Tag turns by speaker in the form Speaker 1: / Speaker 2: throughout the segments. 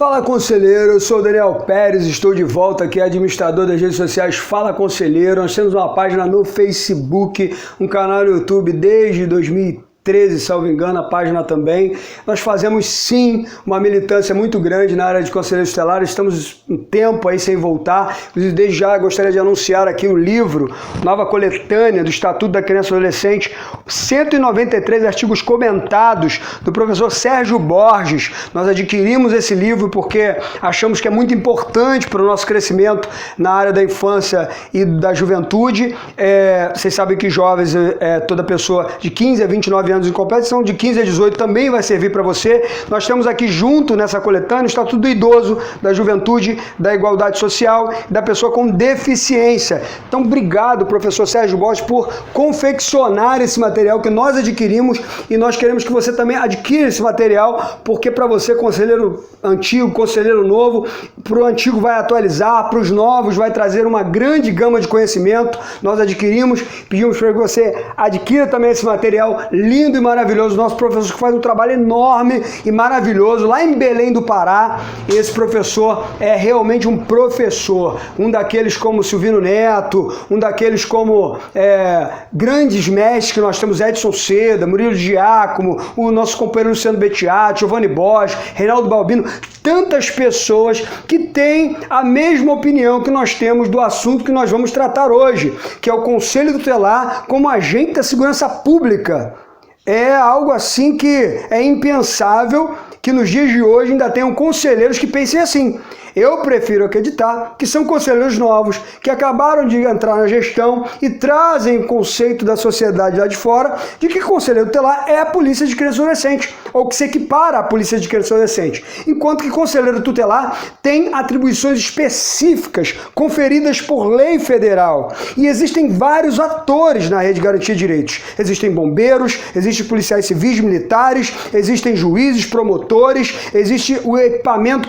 Speaker 1: Fala Conselheiro, eu sou o Daniel Pérez, estou de volta aqui, administrador das redes sociais Fala Conselheiro. Nós temos uma página no Facebook, um canal no YouTube desde 2013, salvo engano, a página também. Nós fazemos sim uma militância muito grande na área de conselheiros tutelares, estamos um tempo aí sem voltar. Inclusive, desde já gostaria de anunciar aqui o livro, nova coletânea do Estatuto da Criança e Adolescente, 193 artigos comentados do professor Sérgio Borges. Nós adquirimos esse livro porque achamos que é muito importante para o nosso crescimento na área da infância e da juventude. Vocês sabem que jovens, toda pessoa de 15 a 29 anos em competição, de 15 a 18 também vai servir para você. Nós temos aqui junto nessa coletânea o Estatuto do Idoso, da Juventude, da Igualdade Social e da Pessoa com Deficiência. Então, obrigado, professor Sérgio Borges, por confeccionar esse material que nós adquirimos, e nós queremos que você também adquira esse material, porque para você, conselheiro antigo, conselheiro novo, para o antigo vai atualizar, para os novos vai trazer uma grande gama de conhecimento. Nós adquirimos, pedimos para que você adquira também esse material lindo e maravilhoso, nosso professor que faz um trabalho enorme e maravilhoso lá em Belém do Pará. Esse professor é realmente um professor, um daqueles como Silvino Neto, um daqueles como grandes mestres que nós temos, Edson Seda, Murilo Giacomo, o nosso companheiro Luciano Bettiati, Giovanni Bosch, Reinaldo Balbino, tantas pessoas que têm a mesma opinião que nós temos do assunto que nós vamos tratar hoje, que é o Conselho Tutelar como agente da segurança pública. É algo assim que é impensável que nos dias de hoje ainda tenham conselheiros que pensem assim. Eu prefiro acreditar que são conselheiros novos, que acabaram de entrar na gestão e trazem o conceito da sociedade lá de fora de que conselheiro tutelar é a polícia de criança e adolescente, ou que se equipara à polícia de criança e adolescente. Enquanto que conselheiro tutelar tem atribuições específicas conferidas por lei federal. E existem vários atores na rede de garantia de direitos. Existem bombeiros, existem policiais civis, militares, existem juízes, promotores, existe o equipamento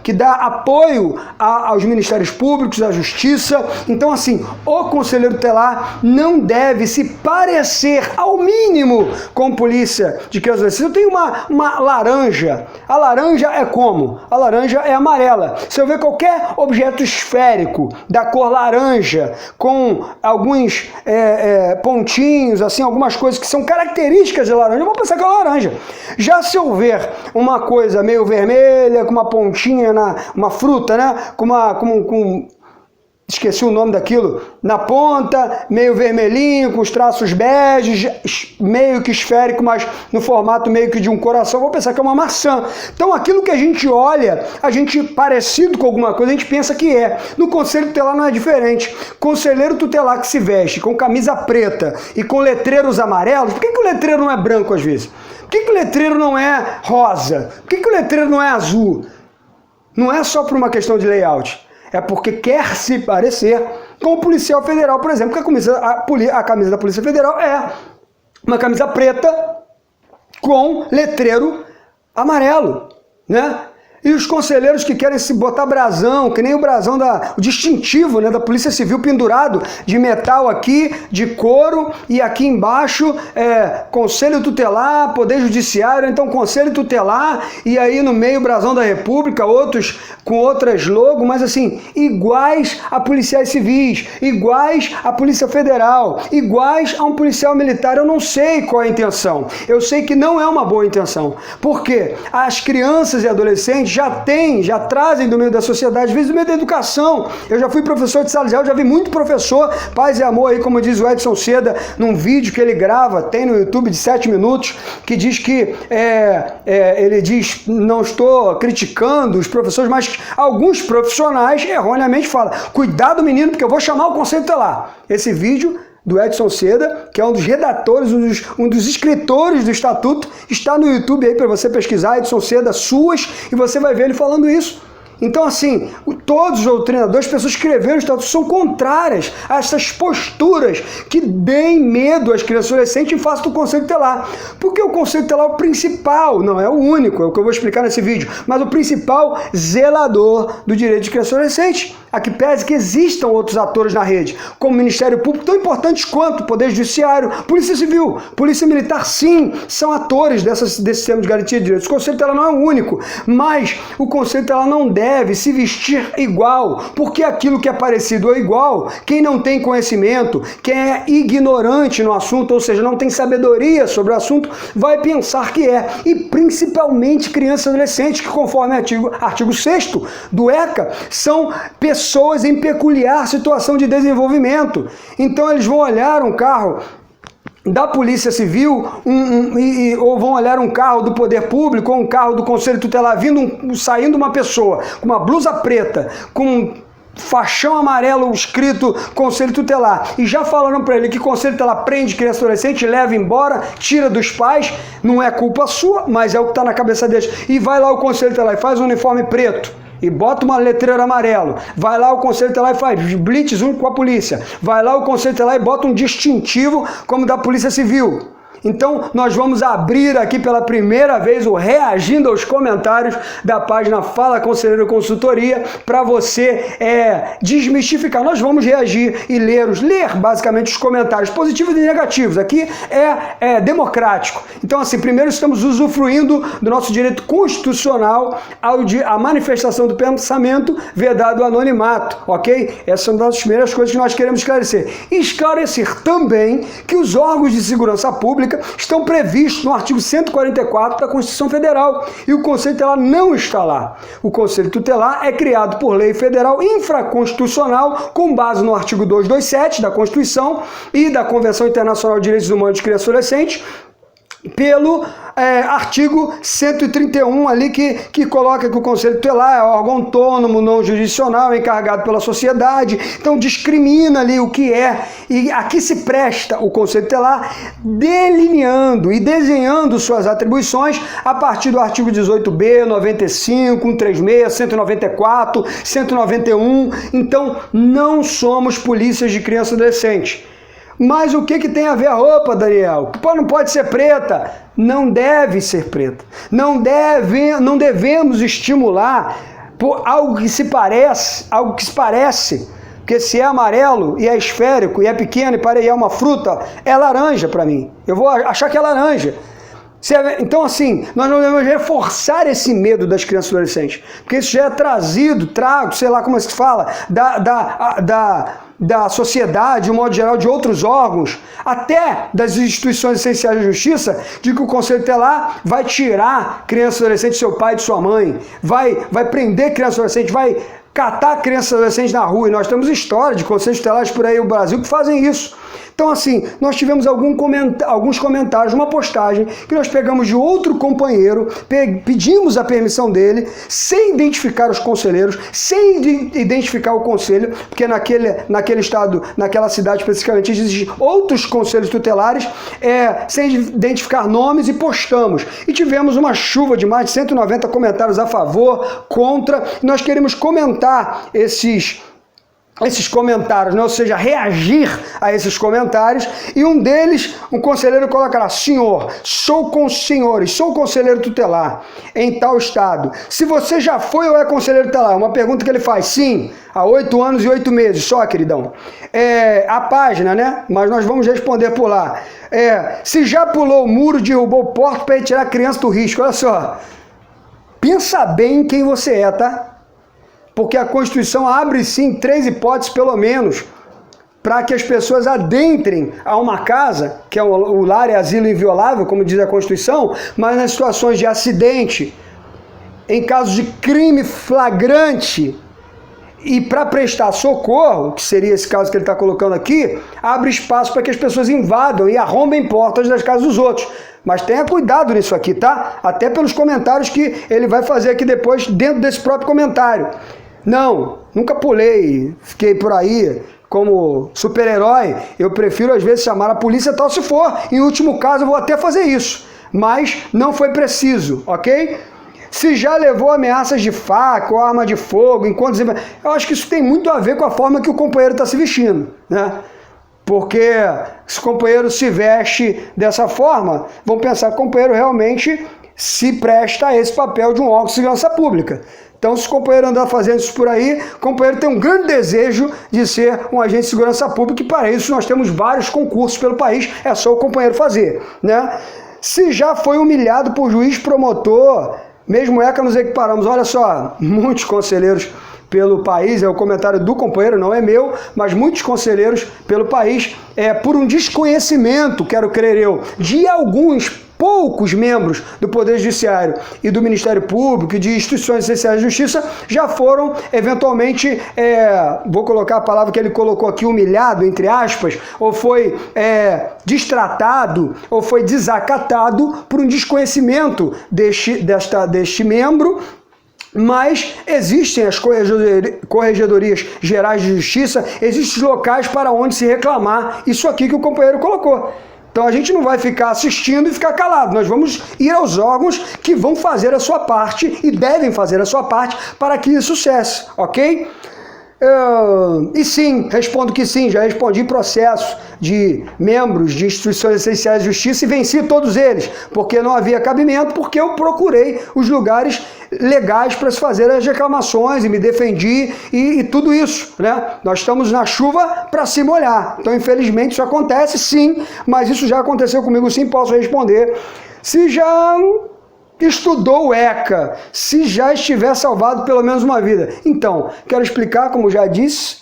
Speaker 1: que dá apoio aos ministérios públicos, à justiça. Então, assim, o conselheiro tutelar não deve se parecer, ao mínimo, com polícia de criança e adolescente. Eu tenho uma laranja. A laranja é como? A laranja é amarela. Se eu ver qualquer objeto esférico da cor laranja, com alguns pontinhos, assim, algumas coisas que são características de laranja, eu vou pensar que é laranja. Já se eu ver uma coisa meio vermelha, com uma pontinha, uma fruta, né? Esqueci o nome daquilo, na ponta, meio vermelhinho, com os traços beges, meio que esférico, mas no formato meio que de um coração, vou pensar que é uma maçã. Então, aquilo que a gente olha, a gente parecido com alguma coisa, a gente pensa que é. No conselho tutelar não é diferente. Conselheiro tutelar que se veste com camisa preta e com letreiros amarelos, por que o letreiro não é branco às vezes? Por que o letreiro não é rosa? Por que o letreiro não é azul? Não é só por uma questão de layout. É porque quer se parecer com o policial federal, por exemplo, que a camisa da Polícia Federal é uma camisa preta com letreiro amarelo, né? E os conselheiros que querem se botar brasão, que nem o brasão, o distintivo, né, da Polícia Civil pendurado de metal aqui, de couro, e aqui embaixo Conselho Tutelar, Poder Judiciário, então Conselho Tutelar, e aí no meio o brasão da República, outros com outras logos, mas assim, iguais a policiais civis, iguais à Polícia Federal, iguais a um policial militar. Eu não sei qual é a intenção, eu sei que não é uma boa intenção, porque as crianças e adolescentes já trazem do meio da sociedade, às vezes do meio da educação. Eu já fui professor de sala de aula, já vi muito professor, paz e amor aí, como diz o Edson Seda, num vídeo que ele grava, tem no YouTube de 7 minutos, que diz que, ele diz, não estou criticando os professores, mas alguns profissionais erroneamente falam, cuidado menino, porque eu vou chamar o conselho tutelar. Esse vídeo do Edson Seda, que é um dos redatores, um dos escritores do Estatuto, está no YouTube aí para você pesquisar, Edson Seda, suas, e você vai ver ele falando isso. Então, assim, todos os doutrinadores, pessoas que escreveram os estatutos, são contrárias a essas posturas que deem medo às crianças e adolescentes em face do Conselho Tutelar. Porque o Conselho Tutelar é o principal, não é o único, é o que eu vou explicar nesse vídeo, mas o principal zelador do direito de criança e adolescente. A que pese que existam outros atores na rede, como o Ministério Público, tão importantes quanto o Poder Judiciário, Polícia Civil, Polícia Militar, sim, são atores desse sistema de garantia de direitos. O Conselho Tutelar não é o único, mas o Conselho Tutelar não deve se vestir igual, porque aquilo que é parecido ou igual, quem não tem conhecimento, quem é ignorante no assunto, ou seja, não tem sabedoria sobre o assunto, vai pensar que é. E principalmente crianças e adolescentes, que conforme artigo 6º do ECA, são pessoas em peculiar situação de desenvolvimento. Então eles vão olhar um carro da Polícia Civil, ou vão olhar um carro do Poder Público, ou um carro do Conselho Tutelar, saindo uma pessoa com uma blusa preta, com faixão amarelo escrito Conselho Tutelar, e já falaram para ele que Conselho Tutelar prende criança e adolescente, leva embora, tira dos pais, não é culpa sua, mas é o que está na cabeça deles. E vai lá o Conselho Tutelar e faz um uniforme preto e bota uma letreira amarelo. Vai lá o Conselho Tutelar e faz blitz único com a polícia. Vai lá o Conselho Tutelar e bota um distintivo como da Polícia Civil. Então, nós vamos abrir aqui pela primeira vez o Reagindo aos Comentários da página Fala Conselheiro Consultoria, para você desmistificar. Nós vamos reagir e ler basicamente os comentários positivos e negativos. Aqui é democrático. Então, assim, primeiro estamos usufruindo do nosso direito constitucional à manifestação do pensamento, vedado o anonimato, ok? Essas são uma das primeiras coisas que nós queremos esclarecer. E esclarecer também que os órgãos de segurança pública estão previstos no artigo 144 da Constituição Federal, e o Conselho Tutelar não está lá. O Conselho Tutelar é criado por lei federal infraconstitucional com base no artigo 227 da Constituição e da Convenção Internacional de Direitos Humanos de Crianças e Adolescentes, pelo artigo 131 ali que coloca que o Conselho Tutelar é órgão autônomo, não jurisdicional, encarregado pela sociedade. Então discrimina ali o que é, e aqui se presta o Conselho Tutelar delineando e desenhando suas atribuições a partir do artigo 18b, 95, 136, 194, 191. Então não somos polícias de criança e adolescente. Mas o que tem a ver a roupa, Daniel? Não pode ser preta. Não deve ser preta. Não devemos estimular por algo que se parece, porque se é amarelo e é esférico e é pequeno e é uma fruta, é laranja para mim. Eu vou achar que é laranja. Então, assim, nós não devemos reforçar esse medo das crianças e adolescentes, porque isso já é trago, sei lá como é que se fala, da sociedade, de um modo geral, de outros órgãos, até das instituições essenciais da justiça, de que o Conselho Tutelar vai tirar criança e adolescente do seu pai e de sua mãe, vai prender criança e adolescente, vai catar crianças e adolescentes na rua. E nós temos história de conselhos tutelares por aí no Brasil que fazem isso. Então, assim, nós tivemos alguns comentários, uma postagem que nós pegamos de outro companheiro, pedimos a permissão dele, sem identificar os conselheiros, sem identificar o conselho, porque naquele estado, naquela cidade especificamente, existem outros conselhos tutelares, sem identificar nomes, e postamos. E tivemos uma chuva de mais de 190 comentários a favor, contra. Nós queremos comentar esses comentários, né? Ou seja, reagir a esses comentários, e um deles, um conselheiro colocará: senhor, sou conselheiro tutelar em tal estado. Se você já foi ou é conselheiro tutelar? Uma pergunta que ele faz. Sim, há 8 anos e 8 meses, só, queridão. A página, né? Mas nós vamos responder por lá. Se já pulou o muro, derrubou o porto para tirar a criança do risco. Olha só, pensa bem quem você é, tá? Porque a Constituição abre, sim, 3 hipóteses, pelo menos, para que as pessoas adentrem a uma casa, que é o lar e asilo inviolável, como diz a Constituição, mas nas situações de acidente, em casos de crime flagrante, e para prestar socorro, que seria esse caso que ele está colocando aqui, abre espaço para que as pessoas invadam e arrombem portas das casas dos outros. Mas tenha cuidado nisso aqui, tá? Até pelos comentários que ele vai fazer aqui depois, dentro desse próprio comentário. Não, nunca pulei, fiquei por aí como super-herói. Eu prefiro às vezes chamar a polícia tal, se for. Em último caso eu vou até fazer isso, mas não foi preciso, ok? Se já levou ameaças de faca ou arma de fogo, enquanto... Eu acho que isso tem muito a ver com a forma que o companheiro está se vestindo, né? Porque se o companheiro se veste dessa forma, vão pensar que o companheiro realmente se presta a esse papel de um órgão de segurança pública. Então, se o companheiro andar fazendo isso por aí, o companheiro tem um grande desejo de ser um agente de segurança pública, e para isso nós temos vários concursos pelo país, é só o companheiro fazer, né? Se já foi humilhado por juiz promotor, mesmo ECA nos equiparamos. Olha só, muitos conselheiros pelo país, é o comentário do companheiro, não é meu, mas muitos conselheiros pelo país, por um desconhecimento, quero crer eu, de alguns poucos membros do Poder Judiciário e do Ministério Público e de instituições essenciais de justiça já foram, eventualmente, vou colocar a palavra que ele colocou aqui, humilhado, entre aspas, ou foi destratado, ou foi desacatado por um desconhecimento deste membro. Mas existem as corregedorias gerais de justiça, existem locais para onde se reclamar isso aqui que o companheiro colocou. Então a gente não vai ficar assistindo e ficar calado, nós vamos ir aos órgãos que vão fazer a sua parte e devem fazer a sua parte para que isso cesse, ok? E sim, respondo que sim, já respondi processos de membros de instituições essenciais de justiça e venci todos eles, porque não havia cabimento, porque eu procurei os lugares legais para se fazer as reclamações e me defendi e tudo isso, né? Nós estamos na chuva para se molhar, então infelizmente isso acontece sim, mas isso já aconteceu comigo sim, posso responder. Se já estudou o ECA, se já estiver salvado pelo menos uma vida. Então, quero explicar, como já disse,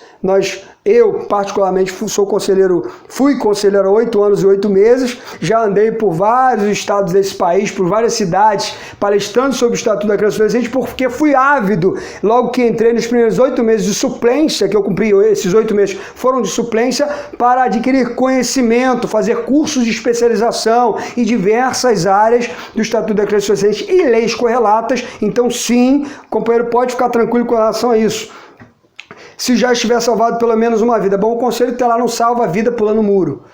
Speaker 1: eu particularmente fui conselheiro há 8 anos e 8 meses, já andei por vários estados desse país, por várias cidades, palestrando sobre o Estatuto da Criança e do Adolescente, porque fui ávido, logo que entrei nos primeiros 8 meses de suplência, que eu cumpri, esses 8 meses foram de suplência, para adquirir conhecimento, fazer cursos de especialização em diversas áreas do Estatuto da Criança e do Adolescente e leis correlatas. Então sim, o companheiro pode ficar tranquilo com relação a isso. Se já estiver salvado pelo menos uma vida. Bom, o conselho tutelar não salva a vida pulando muro.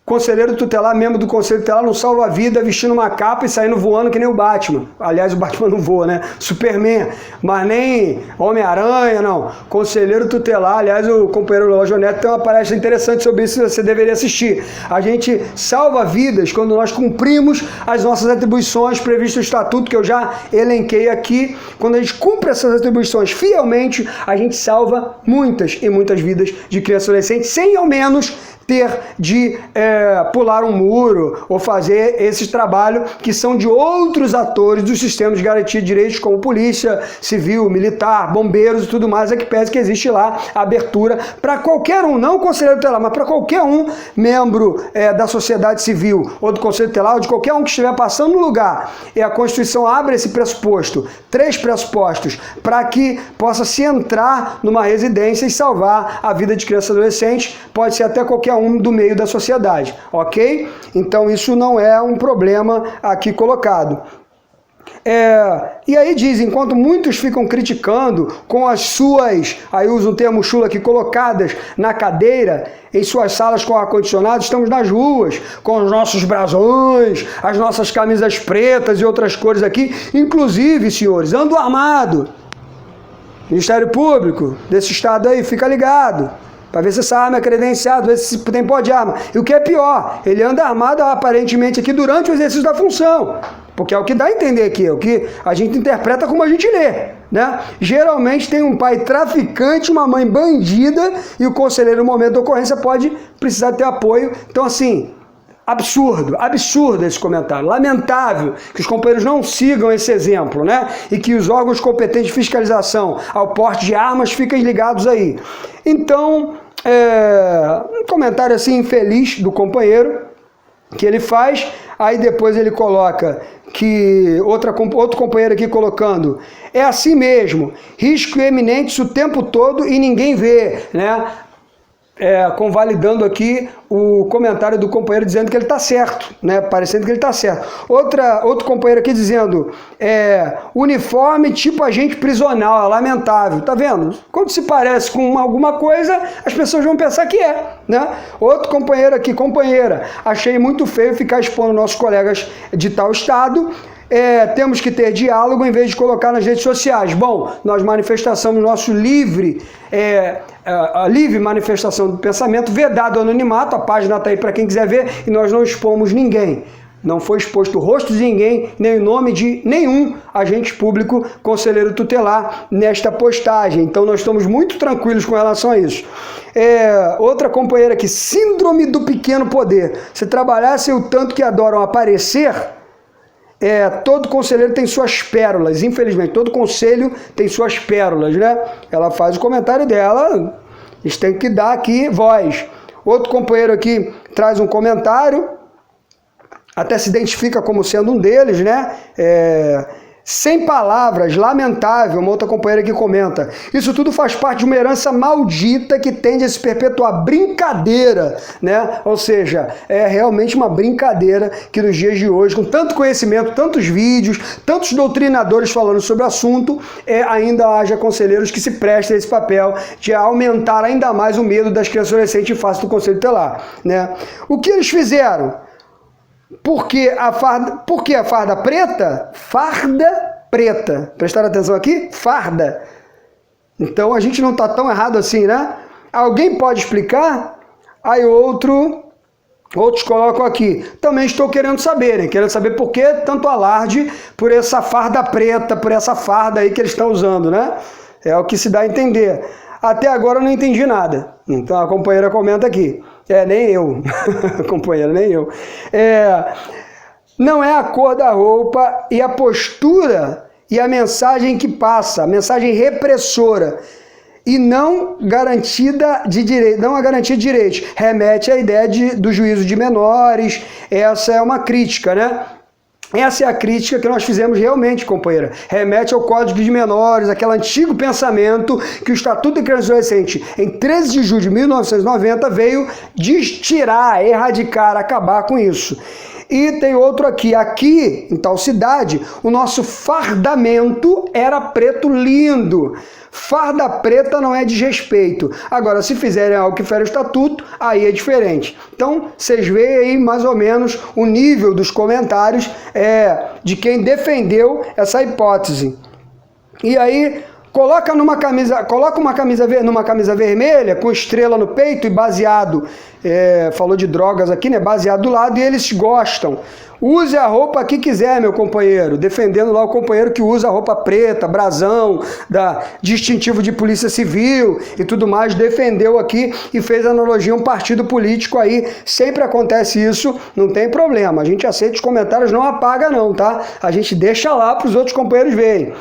Speaker 1: Conselheiro tutelar, membro do conselho tutelar, não salva a vida vestindo uma capa e saindo voando que nem o Batman. Aliás, o Batman não voa, né? Superman, mas nem Homem-Aranha, não. Conselheiro tutelar, aliás, o companheiro Lógio Neto tem uma palestra interessante sobre isso, você deveria assistir. A gente salva vidas quando nós cumprimos as nossas atribuições previstas no Estatuto, que eu já elenquei aqui. Quando a gente cumpre essas atribuições fielmente, a gente salva muitas e muitas vidas de crianças e adolescentes, sem ao menos ter de pular um muro ou fazer esses trabalhos que são de outros atores dos sistemas de garantia de direitos, como polícia, civil, militar, bombeiros e tudo mais, que pese que existe lá a abertura para qualquer um, não o conselheiro tutelar, mas para qualquer um membro da sociedade civil ou do conselho tutelar, ou de qualquer um que estiver passando no lugar. E a Constituição abre esse pressuposto, 3 pressupostos, para que possa se entrar numa residência e salvar a vida de criança e adolescente, pode ser até qualquer um do meio da sociedade, ok? Então isso não é um problema aqui colocado. E aí diz, enquanto muitos ficam criticando com as suas, aí uso um termo chulo aqui, colocadas na cadeira, em suas salas com ar-condicionado, estamos nas ruas, com os nossos brasões, as nossas camisas pretas e outras cores aqui, inclusive, senhores, ando armado. Ministério Público desse estado aí, fica ligado, para ver se essa arma é credenciada, ver se tem pó de arma. E o que é pior, ele anda armado aparentemente aqui durante o exercício da função, porque é o que dá a entender aqui, é o que a gente interpreta como a gente lê, né? Geralmente tem um pai traficante, uma mãe bandida, e o conselheiro no momento da ocorrência pode precisar ter apoio. Então assim, absurdo esse comentário, lamentável que os companheiros não sigam esse exemplo, né? E que os órgãos competentes de fiscalização ao porte de armas fiquem ligados aí. Então, um comentário assim infeliz do companheiro que ele faz, aí depois ele coloca que outro companheiro aqui colocando, é assim mesmo, risco eminente o tempo todo e ninguém vê, né? Convalidando aqui o comentário do companheiro dizendo que ele está certo, né? Parecendo que ele está certo. Outro companheiro aqui dizendo, uniforme tipo agente prisional, lamentável. Tá vendo? Quando se parece com alguma coisa, as pessoas vão pensar que né? Outro companheiro aqui, companheira, achei muito feio ficar expondo nossos colegas de tal estado temos que ter diálogo em vez de colocar nas redes sociais. Bom, nós manifestamos nosso a livre manifestação do pensamento, vedado o anonimato, a página está aí para quem quiser ver, e nós não expomos ninguém. Não foi exposto o rosto de ninguém, nem o nome de nenhum agente público, conselheiro tutelar, nesta postagem. Então nós estamos muito tranquilos com relação a isso. Outra companheira aqui, síndrome do pequeno poder. Se trabalhassem o tanto que adoram aparecer, todo conselheiro tem suas pérolas. Infelizmente, todo conselho tem suas pérolas, né? Ela faz o comentário dela, a gente tem que dar aqui voz. Outro companheiro aqui traz um comentário, até se identifica como sendo um deles, né? Sem palavras, lamentável, uma outra companheira que comenta. Isso tudo faz parte de uma herança maldita que tende a se perpetuar. Brincadeira, né? Ou seja, é realmente uma brincadeira que nos dias de hoje, com tanto conhecimento, tantos vídeos, tantos doutrinadores falando sobre o assunto, ainda haja conselheiros que se prestem a esse papel de aumentar ainda mais o medo das crianças adolescentes em face do Conselho Tutelar, né? O que eles fizeram? Por que a farda preta? Farda preta. Prestaram atenção aqui? Farda. Então a gente não está tão errado assim, né? Alguém pode explicar? Aí outros colocam aqui. Também estou querendo saber por que tanto alarde por essa farda preta, por essa farda aí que eles estão usando, né? É o que se dá a entender. Até agora eu não entendi nada. Então a companheira comenta aqui. Nem eu. Companheira, nem eu. Não é a cor da roupa e a postura e a mensagem que passa, a mensagem repressora e não garantida de direito, não a garantia de direitos. Remete à ideia do juízo de menores. Essa é uma crítica, né? Essa é a crítica que nós fizemos realmente, companheira. Remete ao Código de Menores, aquele antigo pensamento que o Estatuto de Criança e Adolescente, em 13 de julho de 1990, veio tirar, erradicar, acabar com isso. E tem outro aqui em tal cidade, o nosso fardamento era preto lindo. Farda preta não é desrespeito. Agora, se fizerem algo que fere o estatuto, aí é diferente. Então, vocês veem aí mais ou menos o nível dos comentários de quem defendeu essa hipótese. E aí, coloca uma camisa vermelha com estrela no peito e baseado, falou de drogas aqui, né? Baseado do lado, e eles gostam. Use a roupa que quiser, meu companheiro, defendendo lá o companheiro que usa a roupa preta, brasão, distintivo de polícia civil e tudo mais, defendeu aqui e fez analogia a um partido político aí. Sempre acontece isso, não tem problema. A gente aceita os comentários, não apaga não, tá? A gente deixa lá para os outros companheiros verem.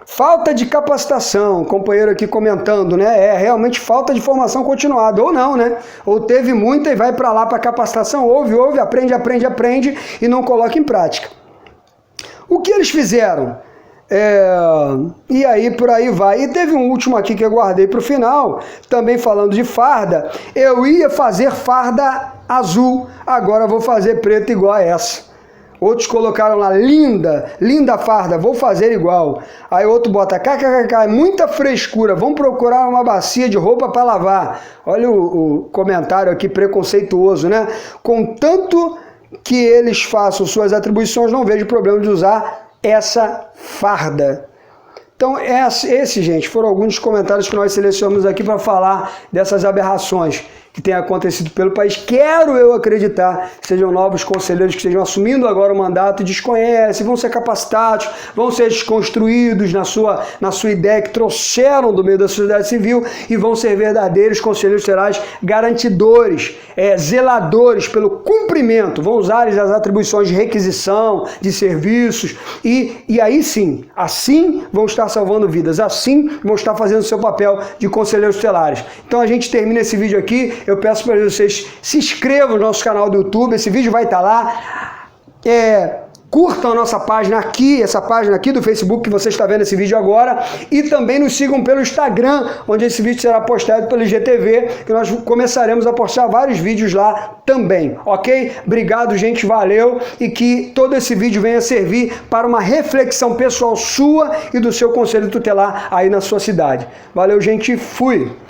Speaker 1: Falta de capacitação, companheiro aqui comentando, né? Realmente falta de formação continuada, ou não, né? Ou teve muita e vai para lá para capacitação, ouve, aprende e não coloca em prática. O que eles fizeram? E aí por aí vai. E teve um último aqui que eu guardei para o final, também falando de farda. Eu ia fazer farda azul, agora vou fazer preta igual a essa. Outros colocaram lá, linda farda, vou fazer igual. Aí outro bota, kkkk, muita frescura, vamos procurar uma bacia de roupa para lavar. Olha o comentário aqui preconceituoso, né? Contanto que eles façam suas atribuições, não vejo problema de usar essa farda. Então, gente, foram alguns dos comentários que nós selecionamos aqui para falar dessas aberrações que têm acontecido pelo país. Quero eu acreditar que sejam novos conselheiros que estejam assumindo agora o mandato e desconhecem, vão ser capacitados, vão ser desconstruídos na sua ideia que trouxeram do meio da sociedade civil e vão ser verdadeiros conselheiros tuterais garantidores, zeladores pelo cumprimento, vão usar as atribuições de requisição, de serviços e aí sim, assim vão estar salvando vidas, assim vão estar fazendo o seu papel de conselheiros tutelares. Então a gente termina esse vídeo aqui. Eu peço para vocês se inscrevam no nosso canal do YouTube, esse vídeo vai estar lá. Curtam a nossa página aqui, essa página aqui do Facebook que você está vendo esse vídeo agora, e também nos sigam pelo Instagram, onde esse vídeo será postado pelo IGTV, que nós começaremos a postar vários vídeos lá também, ok? Obrigado, gente, valeu, e que todo esse vídeo venha servir para uma reflexão pessoal sua e do seu conselho tutelar aí na sua cidade. Valeu, gente, fui!